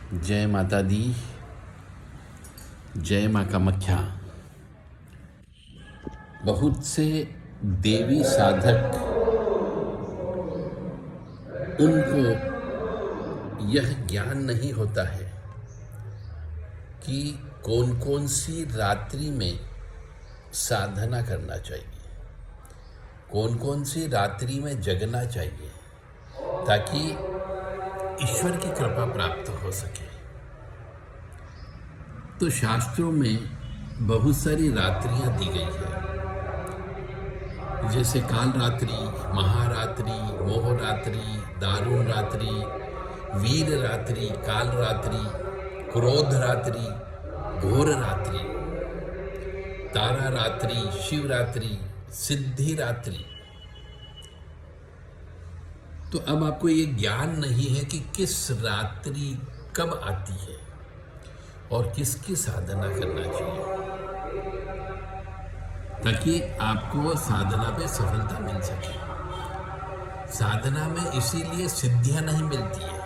जय माता दी, जय माँ कामाख्या। बहुत से देवी साधक, उनको यह ज्ञान नहीं होता है कि कौन कौन सी रात्रि में साधना करना चाहिए, कौन कौन सी रात्रि में जगना चाहिए, ताकि ईश्वर की कृपा प्राप्त हो सके। तो शास्त्रों में बहुत सारी रात्रियां दी गई है, जैसे काल रात्रि, महारात्रि, मोह रात्रि, दारुण रात्रि, वीर रात्रि, काल रात्रि, क्रोध रात्रि, घोर रात्रि, तारा रात्रि, शिवरात्रि, सिद्धि रात्रि। तो अब आपको ये ज्ञान नहीं है कि किस रात्रि कब आती है और किसकी साधना करना चाहिए, ताकि आपको साधना पे सफलता मिल सके। साधना में इसीलिए सिद्धियां नहीं मिलती है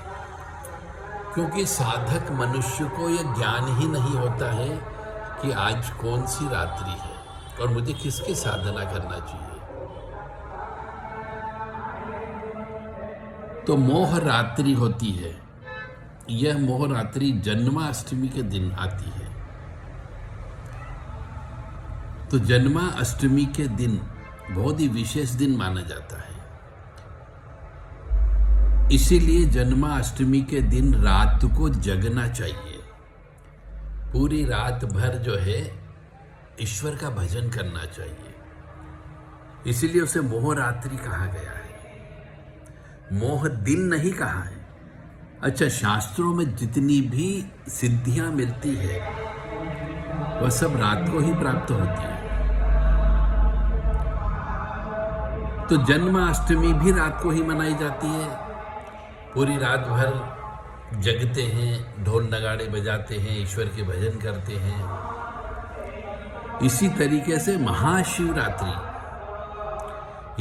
क्योंकि साधक मनुष्य को यह ज्ञान ही नहीं होता है कि आज कौन सी रात्रि है और मुझे किसकी साधना करना चाहिए। तो मोह रात्रि होती है, यह मोह रात्रि जन्माष्टमी के दिन आती है। तो जन्माष्टमी के दिन बहुत ही विशेष दिन माना जाता है, इसीलिए जन्माष्टमी के दिन रात को जगना चाहिए। पूरी रात भर जो है ईश्वर का भजन करना चाहिए, इसीलिए उसे मोह रात्रि कहा गया है, मोह दिन नहीं कहा है। अच्छा, शास्त्रों में जितनी भी सिद्धियां मिलती है वह सब रात को ही प्राप्त होती है। तो जन्माष्टमी भी रात को ही मनाई जाती है। पूरी रात भर जगते हैं, ढोल नगाड़े बजाते हैं, ईश्वर के भजन करते हैं। इसी तरीके से महाशिवरात्रि,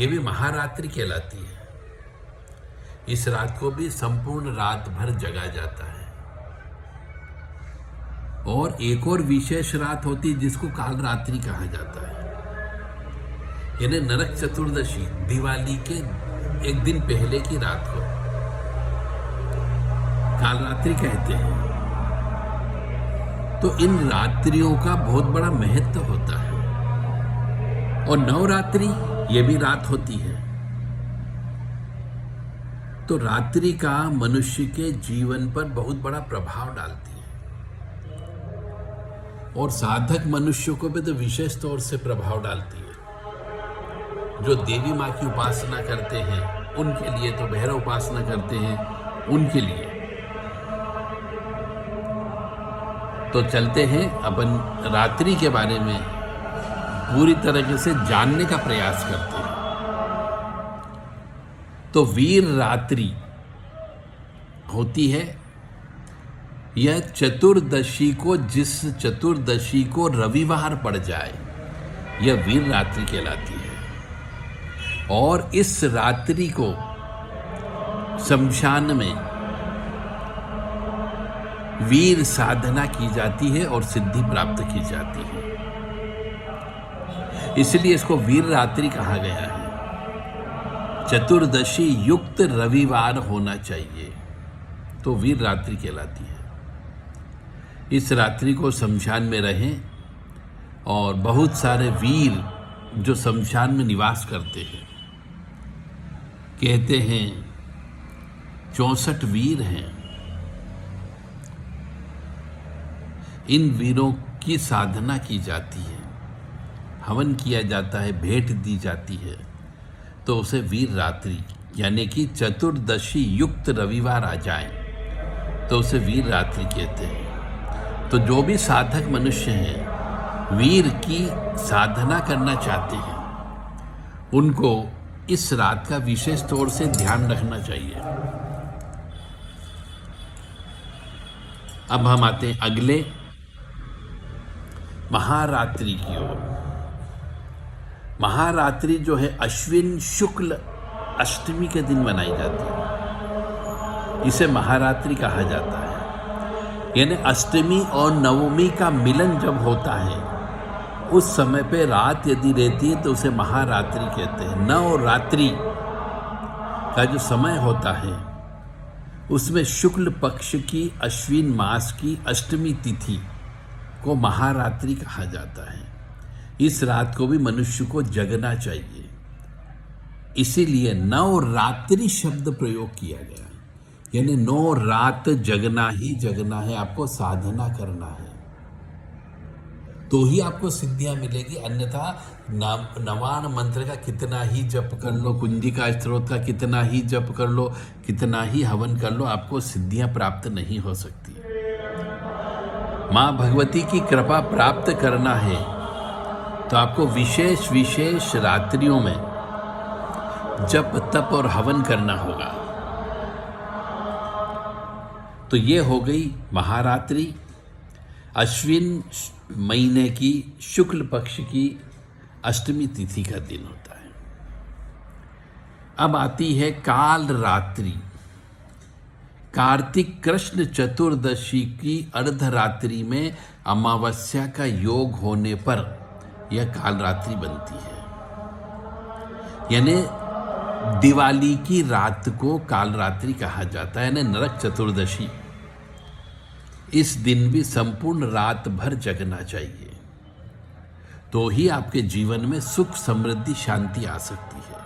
ये भी महारात्रि कहलाती है। इस रात को भी संपूर्ण रात भर जगा जाता है। और एक और विशेष रात होती है जिसको काल रात्रि कहा जाता है, यानी नरक चतुर्दशी, दिवाली के एक दिन पहले की रात को काल रात्रि कहते हैं। तो इन रात्रियों का बहुत बड़ा महत्व होता है। और नवरात्रि ये भी रात होती है। तो रात्रि का मनुष्य के जीवन पर बहुत बड़ा प्रभाव डालती है और साधक मनुष्यों को भी तो विशेष तौर से प्रभाव डालती है। जो देवी माँ की उपासना करते हैं उनके लिए, तो भैरव उपासना करते हैं उनके लिए। तो चलते हैं अपन रात्रि के बारे में पूरी तरीके से जानने का प्रयास करते हैं। तो वीर रात्रि होती है, यह चतुर्दशी को, जिस चतुर्दशी को रविवार पड़ जाए, यह वीर रात्रि कहलाती है। और इस रात्रि को शमशान में वीर साधना की जाती है और सिद्धि प्राप्त की जाती है, इसलिए इसको वीर रात्रि कहा गया है। चतुर्दशी युक्त रविवार होना चाहिए, तो वीर रात्रि कहलाती है। इस रात्रि को शमशान में रहें और बहुत सारे वीर जो शमशान में निवास करते हैं, कहते हैं 64 वीर हैं। इन वीरों की साधना की जाती है, हवन किया जाता है, भेंट दी जाती है, तो उसे वीर रात्रि, यानी कि चतुर्दशी युक्त रविवार आ जाए तो उसे वीर रात्रि कहते हैं। तो जो भी साधक मनुष्य हैं, वीर की साधना करना चाहते हैं, उनको इस रात का विशेष तौर से ध्यान रखना चाहिए। अब हम आते हैं अगले महारात्रि की ओर। महारात्रि जो है अश्विन शुक्ल अष्टमी के दिन मनाई जाती है, इसे महारात्रि कहा जाता है। यानी अष्टमी और नवमी का मिलन जब होता है उस समय पे रात यदि रहती है तो उसे महारात्रि कहते हैं। नवरात्रि का जो समय होता है उसमें शुक्ल पक्ष की अश्विन मास की अष्टमी तिथि को महारात्रि कहा जाता है। इस रात को भी मनुष्य को जगना चाहिए, इसीलिए नवरात्रि शब्द प्रयोग किया गया। यानी 9 रात जगना ही जगना है, आपको साधना करना है तो ही आपको सिद्धियां मिलेगी। अन्यथा नवान मंत्र का कितना ही जप कर लो, कुंजिका स्त्रोत का कितना ही जप कर लो, कितना ही हवन कर लो, आपको सिद्धियां प्राप्त नहीं हो सकती। माँ भगवती की कृपा प्राप्त करना है तो आपको विशेष विशेष रात्रियों में जप तप और हवन करना होगा। तो ये हो गई महारात्रि, अश्विन महीने की शुक्ल पक्ष की अष्टमी तिथि का दिन होता है। अब आती है काल रात्रि। कार्तिक कृष्ण चतुर्दशी की अर्धरात्रि में अमावस्या का योग होने पर यह काल रात्रि बनती है। यानी दिवाली की रात को काल रात्रि कहा जाता है, यानी नरक चतुर्दशी। इस दिन भी संपूर्ण रात भर जगना चाहिए तो ही आपके जीवन में सुख समृद्धि शांति आ सकती है।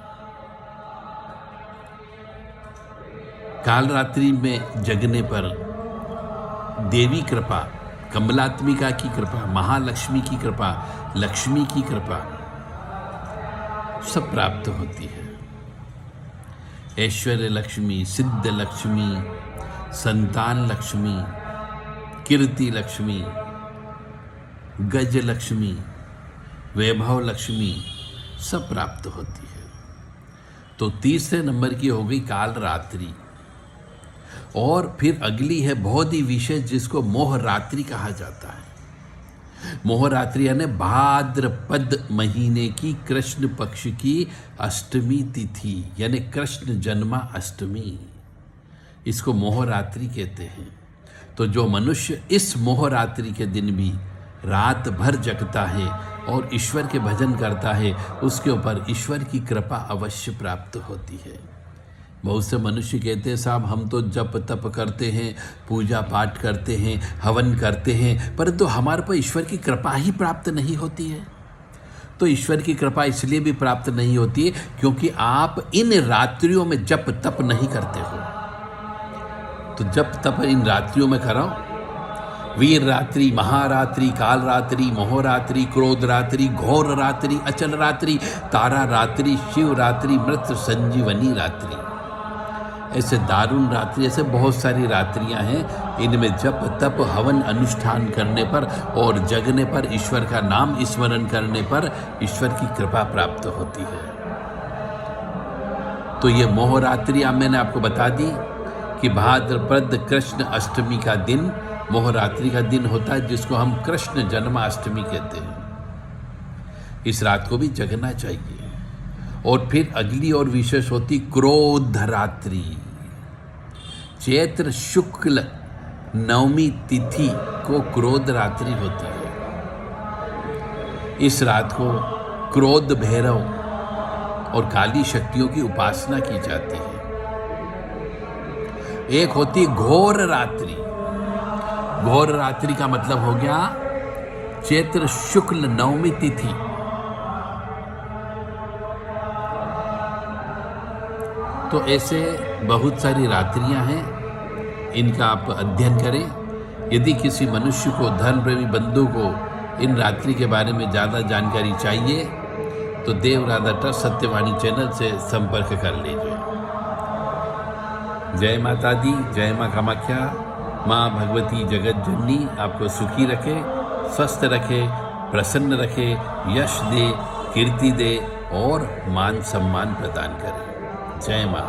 काल रात्रि में जगने पर देवी कृपा, कमलात्मिका की कृपा, महालक्ष्मी की कृपा, लक्ष्मी की कृपा सब प्राप्त होती है। ऐश्वर्य लक्ष्मी, सिद्ध लक्ष्मी, संतान लक्ष्मी, कीर्ति लक्ष्मी, गज लक्ष्मी, वैभव लक्ष्मी सब प्राप्त होती है। तो तीसरे नंबर की हो गई काल रात्रि। और फिर अगली है बहुत ही विशेष, जिसको मोह रात्रि कहा जाता है। मोह रात्रि यानी भाद्रपद महीने की कृष्ण पक्ष की अष्टमी तिथि, यानी कृष्ण जन्मा अष्टमी, इसको मोह रात्रि कहते हैं। तो जो मनुष्य इस मोह रात्रि के दिन भी रात भर जगता है और ईश्वर के भजन करता है, उसके ऊपर ईश्वर की कृपा अवश्य प्राप्त होती है। बहुत से मनुष्य कहते हैं साहब हम तो जप तप करते हैं, पूजा पाठ करते हैं, हवन करते हैं, परंतु हमारे पर ईश्वर की कृपा ही प्राप्त नहीं होती है। तो ईश्वर की कृपा इसलिए भी प्राप्त नहीं होती है क्योंकि आप इन रात्रियों में जप तप नहीं करते हो। तो जप तप इन रात्रियों में कराओ। वीर रात्रि, महारात्रि, काल रात्रि, मोहरात्रि, क्रोध रात्रि, घोर रात्रि, अचल रात्रि, तारा रात्रि, शिव रात्रि, मृत संजीवनी रात्रि, ऐसे दारुण रात्रि, ऐसे बहुत सारी रात्रियां हैं। इनमें जप तप हवन अनुष्ठान करने पर और जगने पर, ईश्वर का नाम स्मरण करने पर ईश्वर की कृपा प्राप्त होती है। तो ये मोहरात्रि अब मैंने आपको बता दी कि भाद्रपद कृष्ण अष्टमी का दिन मोहरात्रि का दिन होता है, जिसको हम कृष्ण जन्माष्टमी कहते हैं। इस रात को भी जगना चाहिए। और फिर अगली और विशेष होती क्रोध रात्रि। चैत्र शुक्ल नवमी तिथि को क्रोध रात्रि होती है। इस रात को क्रोध भैरव और काली शक्तियों की उपासना की जाती है। एक होती घोर रात्रि। घोर रात्रि का मतलब हो गया चैत्र शुक्ल नवमी तिथि। तो ऐसे बहुत सारी रात्रियां हैं, इनका आप अध्ययन करें। यदि किसी मनुष्य को, धर्म प्रेमी बंधु को इन रात्रि के बारे में ज़्यादा जानकारी चाहिए तो देव राधा ट्रस्ट सत्यवाणी चैनल से संपर्क कर लीजिए। जय माता दी, जय माँ कामाख्या। माँ भगवती जगत जननी आपको सुखी रखे, स्वस्थ रखे, प्रसन्न रखे, यश दे, कीर्ति दे और मान सम्मान प्रदान करे। जय माँ।